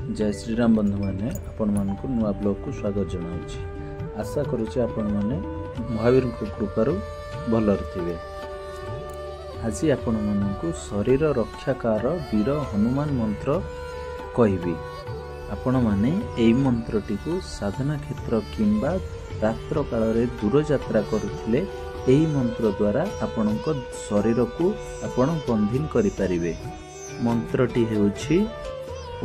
जय श्री राम बंधु मैंने आपण मानक नुआ ब्लॉग को स्वागत जनाऊँगी। आशा करुच्चे आपण मैंने महावीर कृपार भल थे। आज आपण मानक शरीर रक्षाकार वीर हनुमान मंत्र कहबी। आपण माने एई मंत्रटी को साधना क्षेत्र किंबा रात्र काल रे दूर यात्रा करुथिले एई मंत्र द्वारा आपणक शरीर को आपण बंधीन करि परिबे। मंत्रटी हेउछि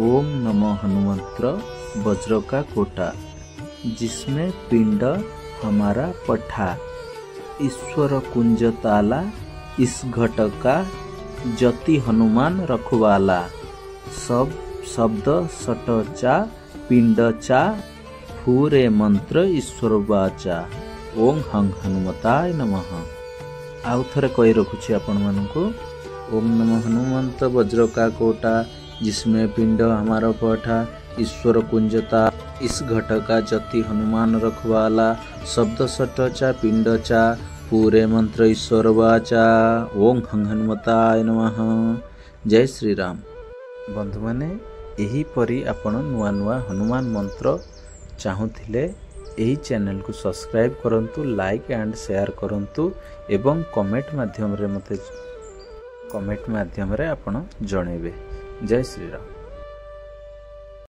ओम नमो हनुमंत्र वज्र का कोटा, जिसमें पिंड हमारा पठा, ईश्वर कुंज ताला, इस घट का जति हनुमान रखवाला, सब शब्द सटचा पिंड चा, फूरे मंत्र ईश्वर वाचा, ओम हंग हनुमताय नमः। आउ थरे कहि रखुछि आपण मानकु। ओम नमो हनुमंत वज्र का कोटा, जिसमें पिंड हमारा पठा, ईश्वर कुंजता, इस घट का जति हनुमान रखवाला, शब्द सटचा पिंड चा, पूरे मंत्र ईश्वर वाचा, ओम हंग हनुमताय नमः। जय श्री राम बंधु माने एही परी आपण नुआ नुआ हनुमान मंत्र चाहूथिले एही चैनल को सब्सक्राइब करंतु, लाइक एंड शेयर करंतु एवं कमेंट माध्यम रे मते कमेंट माध्यम रे आपण जणेबे। जय श्री राम।